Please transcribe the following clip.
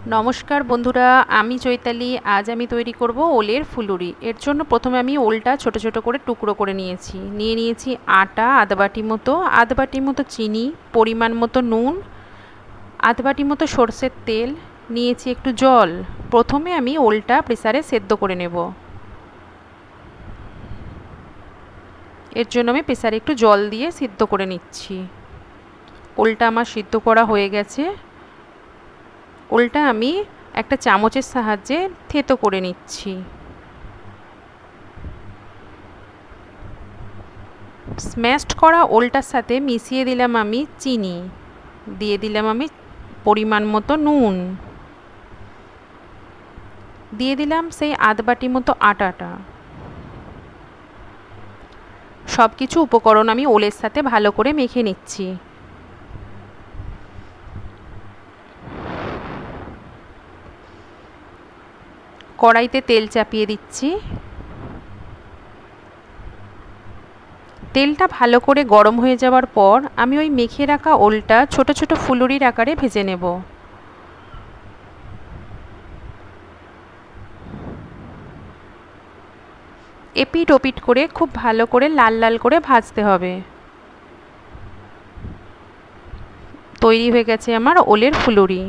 নমস্কার বন্ধুরা, আমি চৈতালি। আজ আমি তৈরি করব ওলের ফুলুরি। এর জন্য প্রথমে আমি ওলটা ছোট ছোট করে টুকরো করে নিয়েছি আটা আধ বাটি মতো চিনি, পরিমাণ মতো নুন, আধ বাটি মতো সরষের তেল, নিয়েছি একটু জল। প্রথমে আমি ওলটা প্রেসারে সেদ্ধ করে নেব। এর জন্য আমি প্রেসারে একটু জল দিয়ে সিদ্ধ করে নিচ্ছি। ওলটা আমার সিদ্ধ করা হয়ে গেছে। ওলটা আমি একটা চামচের সাহায্যে থেতো করে নিচ্ছি। স্ম্যাশড করা ওলটার সাথে মিশিয়ে দিলাম আমি চিনি, দিয়ে দিলাম আমি পরিমাণ মতো নুন, দিয়ে দিলাম সেই আধ বাটি মতো আটাটা। সব কিছু উপকরণ আমি ওলের সাথে ভালো করে মেখে নিচ্ছি। কড়াইতে তেল চাপিয়ে দিচ্ছি। তেলটা ভালো করে গরম হয়ে যাওয়ার পর আমি ওই মেখে রাখা ওলটা ছোট ছোট ফুলুরির আকারে ভেজে নেব। এপিট ওপিট করে খুব ভালো করে লাল লাল করে ভাজতে হবে। তৈরি হয়ে গেছে আমার ওলের ফুলুরি।